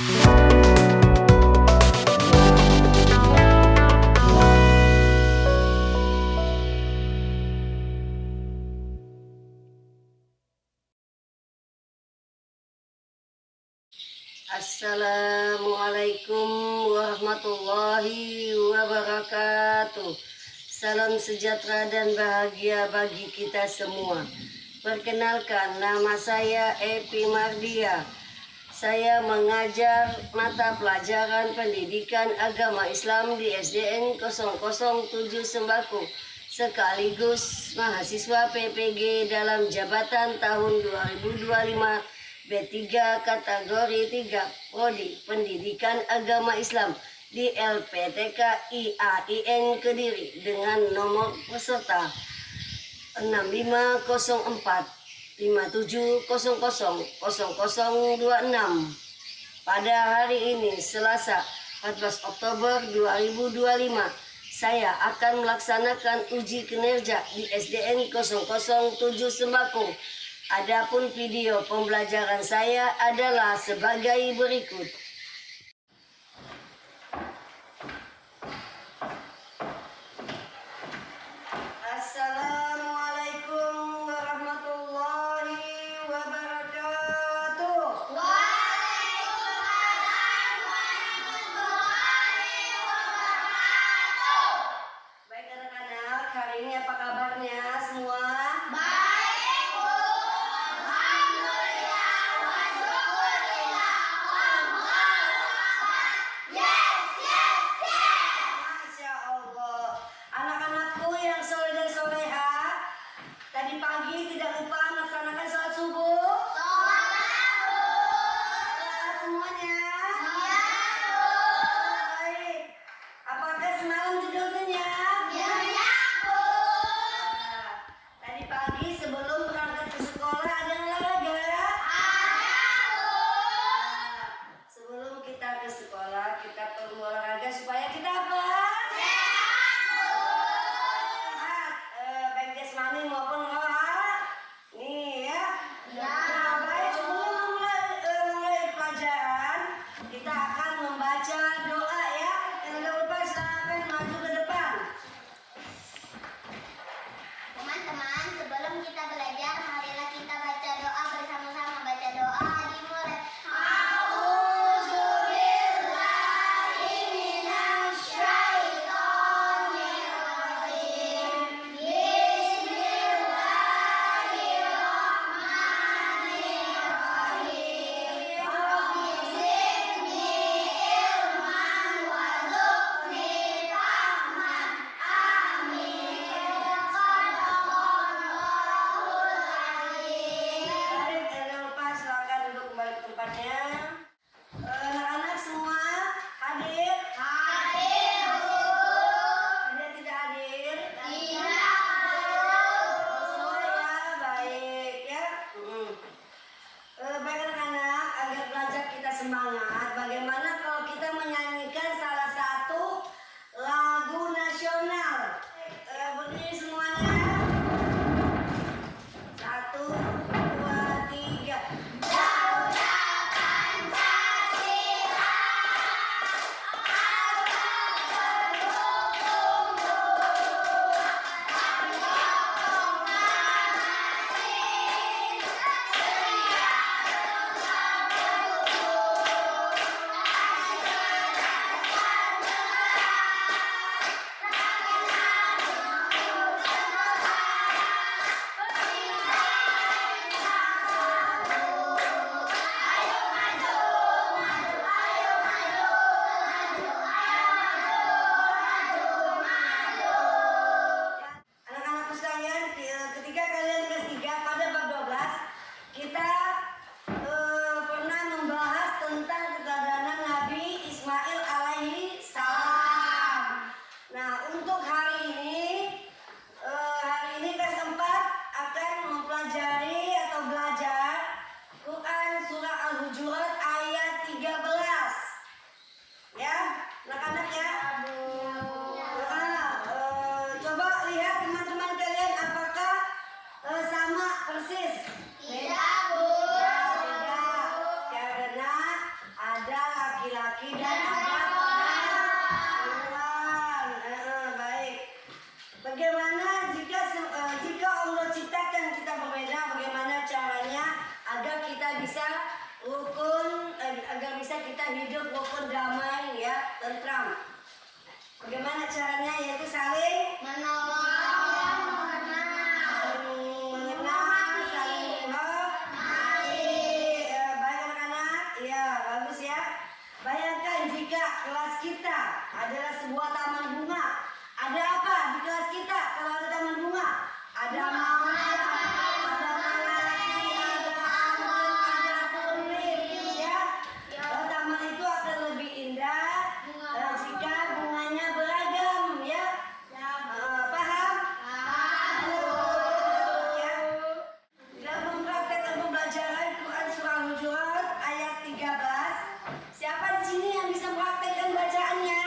Assalamualaikum warahmatullahi wabarakatuh. Salam sejahtera dan bahagia bagi kita semua. Perkenalkan, nama saya Epi Mardia. Saya mengajar mata pelajaran pendidikan agama Islam di SDN 007 Sembako, sekaligus mahasiswa PPG dalam jabatan tahun 2025 B3 kategori 3 Prodi Pendidikan Agama Islam di LPTK IAIN Kediri dengan nomor peserta 650457000026. Pada hari ini Selasa 14 Oktober 2025 saya akan melaksanakan uji kinerja di SDN 007 Sembako. Adapun video pembelajaran saya adalah sebagai berikut. Assalamualaikum warahmatullahi wabarakatuh. Waalaikumsalam warahmatullahi wabarakatuh. Baik anak-anak, hari ini apa kabarnya semua? Baik, Bu. Alhamdulillah wa syukurillah. Allahu Akbar. Yes, yes, yes. Masya Allah. Anak-anakku yang soleh dan soleha, tadi pagi tidak lupa melaksanakan sholat subuh. Sholat, Bu. Sholat semuanya. Iya, Bu. Baik. Apakah semalam tidur nyenyak? Iya, Bu. Nah, tadi pagi sebelum berangkat ke sekolah ada olahraga. Ada, Bu. Nah, sebelum kita ke sekolah kita perlu olahraga supaya kita apa? Sehat, Bu. Sehat, baik jasmani maupun rohani. Nih ya. Ya. Nah, baik, sebelum memulai pelajaran, kita akan membaca doa ya. Jangan lupa silakan maju ke depan. Teman-teman, sebelum kita belajar, marilah kita baca doa bersama-sama. Baca doa dimulai. A'udzubillahi minasyaitonirrajim. Bismillahirrahmanirrahim. Rabbi zidni ilman warzuqni fahman. Amin. Shadaqallahul azim. Baik, jangan lupa silakan duduk kembali ke tempatnya. Anak-anak semua hadir? Hadir, Bu. Ada yang tidak hadir? Tidak, Bu. Semua ya, baik ya. Baik anak-anak, agar belajar kita semangat, bagaimana kalau kita menyanyikan salah satu lagu nasional? Berdiri semuanya. 1, 2, 3. Garuda Pancasila akan mendukung proklamasi setia bersama laki dan ada perempuan. Baik. Bagaimana jika Allah ciptakan kita berbeda, bagaimana caranya agar kita bisa agar bisa kita hidup rukun, damai, ya, tentram. Bagaimana caranya? Yaitu saling mengenal, saling menghormati. Baik anak-anak, ya bagus ya. Bayangkan jika kelas kita adalah sebuah taman bunga. Ada apa di kelas kita kalau ada taman bunga? Ada mawar, ada melati, ada anggrek, ada tulip, ya. Kalau taman itu akan lebih indah jika bunganya beragam, ya. Paham? Ya. Dalam mempraktekkan pembelajaran Quran surah Hujurat ayat 13, siapa di sini yang bisa mempraktekkan bacaannya?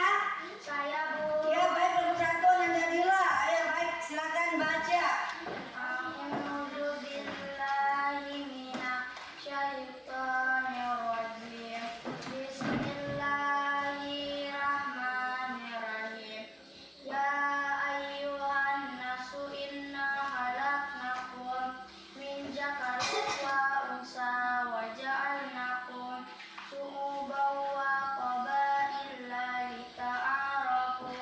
Saya, Bu. Ya baik, Ibu Satu dan Nadila. Ayo baik, silakan baca. A'udzu billahi minasyaitonir rajim. Bismillahirrahmanirrahim. Ya ayyuhan nasu inna khalaqnakum min dzakarin wa unsa wa ja'alnakum syu'uban wa qabaila lita'arafu.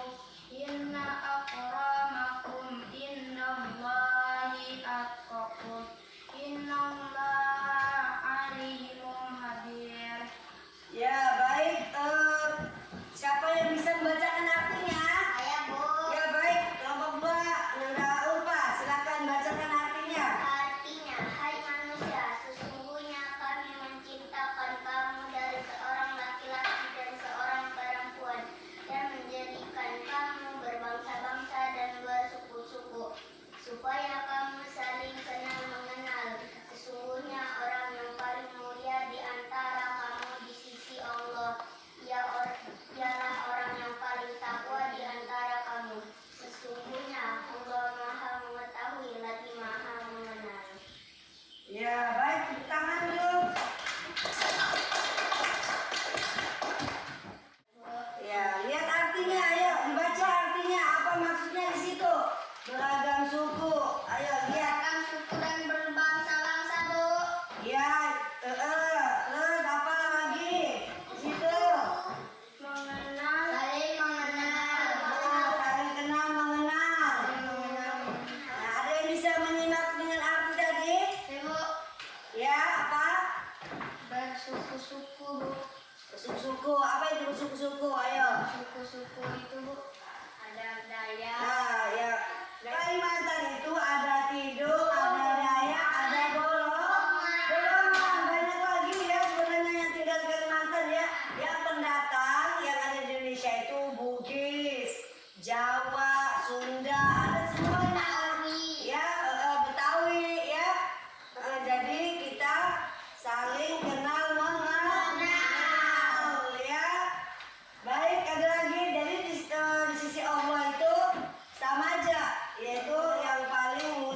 Inna akramakum indallahi atqakum. Innallaha alimun habir. Ya baik, siapa yang bisa membacakan artinya? Saya, Bu. Ya baik, kelompok 2 Nanda Ulfa, silakan bacakan artinya. Artinya, hai manusia, sesungguhnya kami menciptakan kamu dari seorang laki-laki dan seorang perempuan dan menjadikan kamu berbangsa-bangsa dan bersuku-suku supaya kamu saling kenal mengenal. Sesungguhnya orang yang paling mulia di antara kamu di sisi Allah ialah orang yang paling takwa di antara kamu. Sesungguhnya Allah Maha Mengetahui lagi Maha Mengenal. Ya baik, tepuk tangan dulu. Ya, lihat artinya, ayo dibaca artinya. Apa maksudnya di situ? Beragam suku. Ayo lihat. Beragam suku dan berbangsa-bangsa, Bu. Ya, terus apa lagi? Di situ. Mengenal. Saling mengenal. Saling kenal mengenal. Nah, ada yang bisa menyimak dengan arti tadi? Ibu, Ya, apa? bersuku-suku, Bu. Suku-suku. Apa itu suku-suku? Ayo. Suku-suku itu, Bu, ada Dayak. Nah, ya. Kalimantan itu ada Tidung, ada Dayak, ada Golongan. Banyak lagi ya sebenarnya yang tinggal di Kalimantan ya. Yang pendatang yang ada di Indonesia itu Bugis, Jawa, Sunda, ada semuanya. Ya, Betawi ya. Jadi kita saling kenal mengenal ya. Baik, ada lagi dari di sisi Allah itu sama aja, yaitu yang paling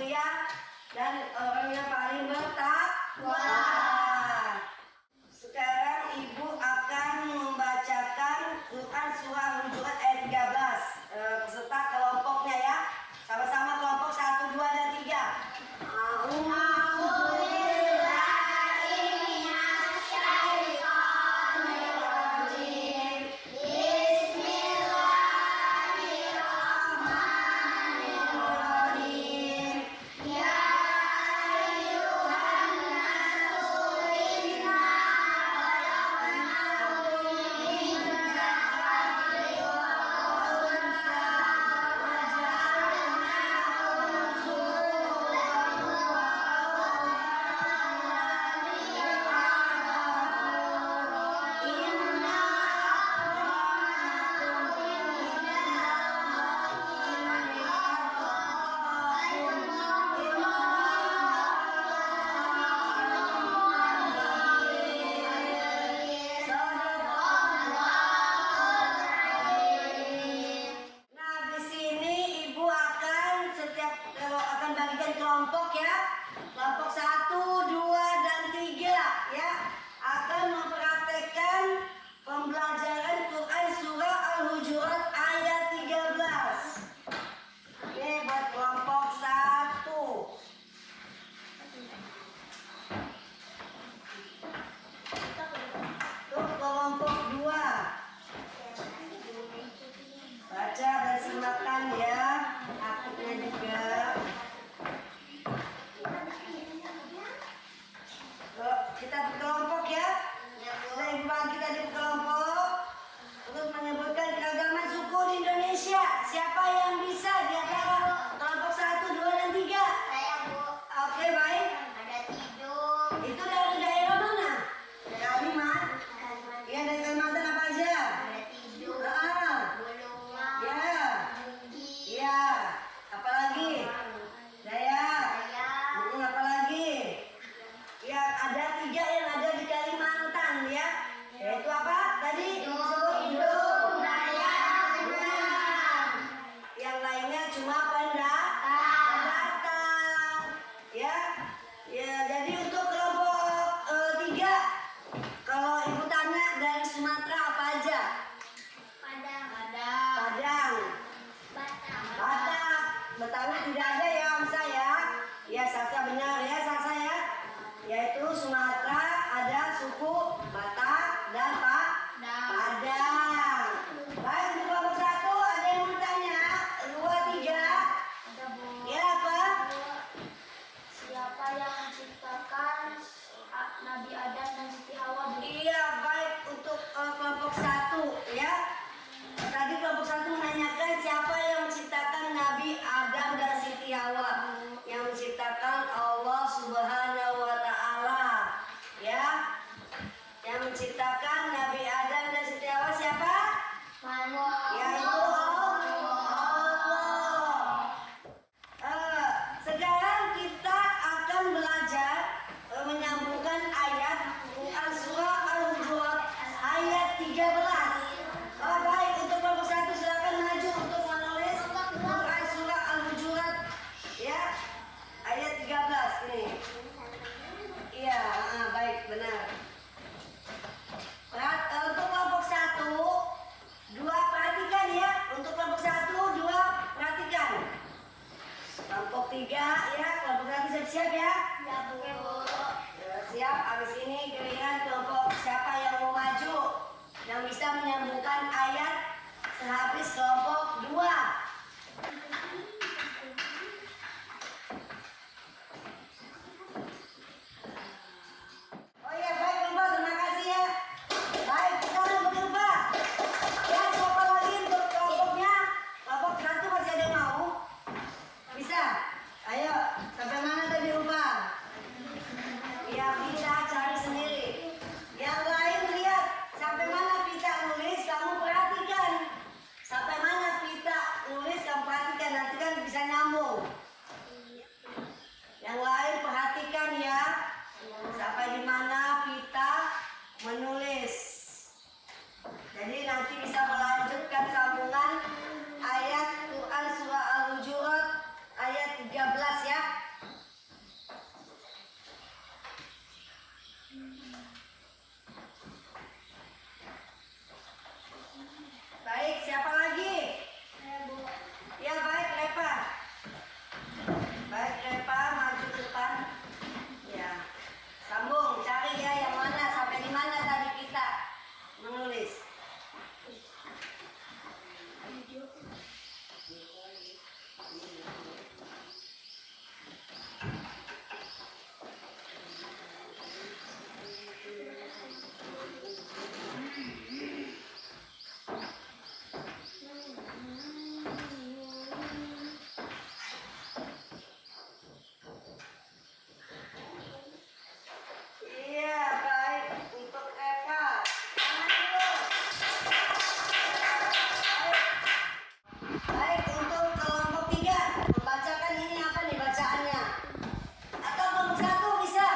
menciptakan Nabi Adam dan Siti Hawa siapa? Yaitu Allah. Sekarang kita akan belajar menyambungkan ayat Quran surah Al-Hujurat ayat 13. Baik, untuk kelompok 1 silakan maju untuk menulis Quran surah Al-Hujurat ya. Ayat 13 ini. Iya, baik, benar. Untuk kelompok 1, 2 perhatikan ya. Untuk kelompok 1, 2 perhatikan. Kelompok 3 ya, kelompok 1 siap-siap ya. Siap, habis ini giliran kelompok siapa yang mau maju, yang bisa menyambungkan ayat sehabis kelompok 2. Oh iya, baik kelompok, terima kasih ya. Baik, kita akan berubah. Ya, siapa lagi untuk kelompoknya? Kelompok 1 masih ada yang mau? Bisa? Ayo, sampai mana tadi ubah? Ya, bisa cari sendiri. Yang lain lihat sampai mana Pita nulis, kamu perhatikan. Sampai mana Pita nulis, kamu perhatikan. Nanti kan bisa nyambung. Yang lain perhatikan ya. Sampai di mana Pita menulis. Jadi nanti bisa melanjutkan sambungan ayat Quran surah Al-Hujurat ayat 13 ya. Baik, siapa lagi? Ya, baik, Repa. Baik, Repa, maju ke depan. Ya, sambung, cari ya yang mana, sampai di mana tadi kita menulis. Iya, baik, untuk Repa. Tangan dulu. Baik, untuk kelompok 3, membacakan ini apa nih bacaannya? Atau kelompok 1 bisa?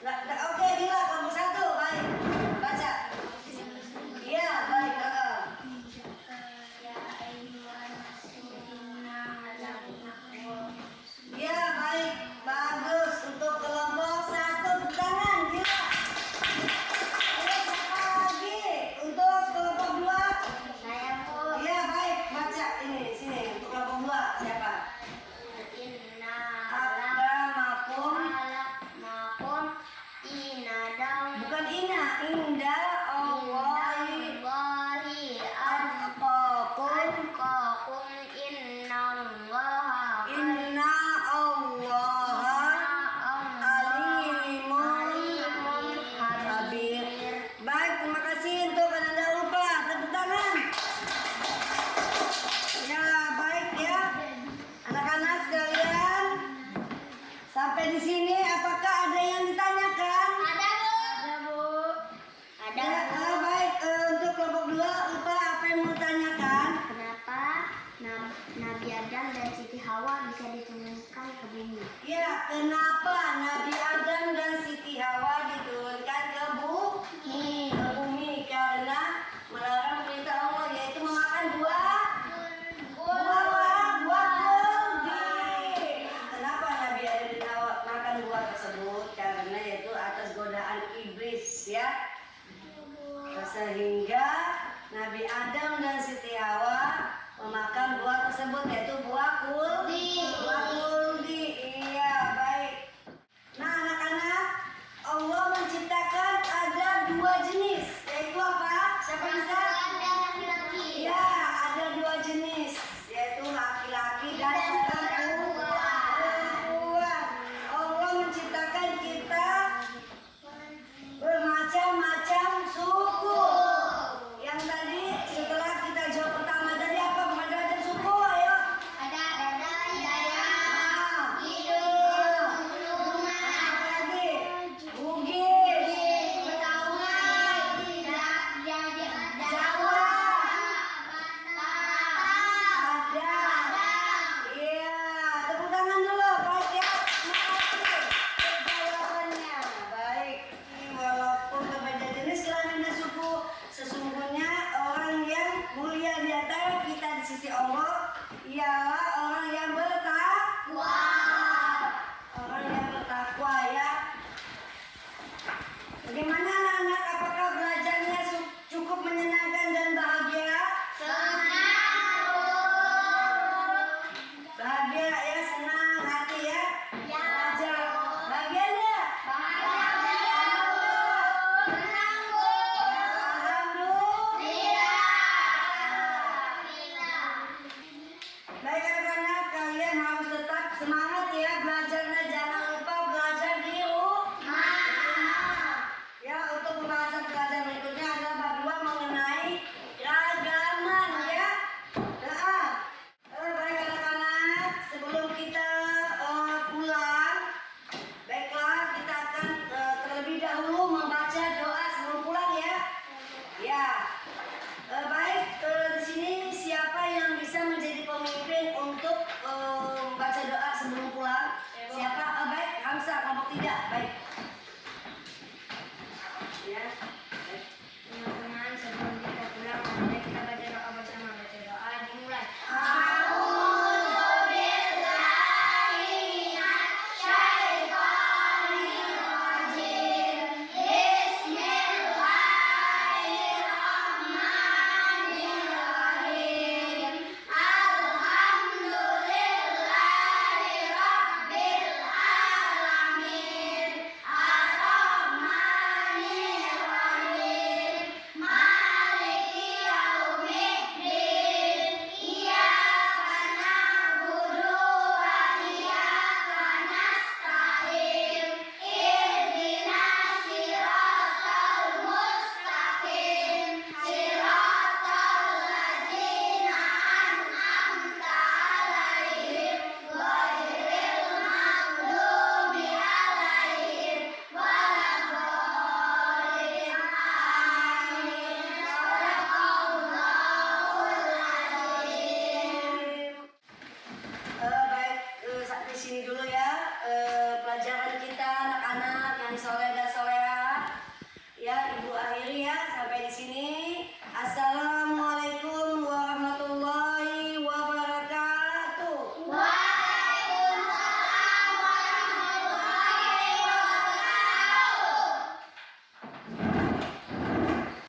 Oke, Bila, kelompok 1, baik. Baca. Iya, baik. Iya, baik. Bagus. Untuk kelompok 1, tangan, Bila. Ayo, siapa lagi? Untuk kelompok 2. Iya, baik. Baca ini, sini. Untuk kelompok 2, siapa? Bukan Ina, Indah Allahi atqakum. Inna Allaha alimun khabir. Baik, terima kasih untuk Ananda lupa. Tepuk tangan. Ya, baik ya. Anak-anak sekalian, sampai di sini apakah ada yang ditanyakan? Ya, baik. Untuk kelompok 2, lupa apa yang mau tanyakan? Kenapa Nabi Adam dan Siti Hawa bisa diturunkan ke bumi? Ya, kenapa Nabi Adam dan Siti Hawa diturunkan ke bumi? Karena melarang perintah Allah, yaitu memakan buah kuldi. Kenapa Nabi Adam dan Hawa makan buah tersebut? Karena yaitu atas godaan iblis ya. Sehingga Nabi Adam dan Siti Hawa memakan buah tersebut, yaitu buah kuldi. Iya, baik. Nah, anak-anak, Allah menciptakan ada 2 jenis, yaitu apa? Siapa bisa? Ya, ada 2 jenis, yaitu laki-laki dan perempuan. Allah menciptakan kita bermacam-macam suku. Yang tadi setelah kita jawab pertama tadi apa? Bermacam-macam suku, ayo. Ada Allah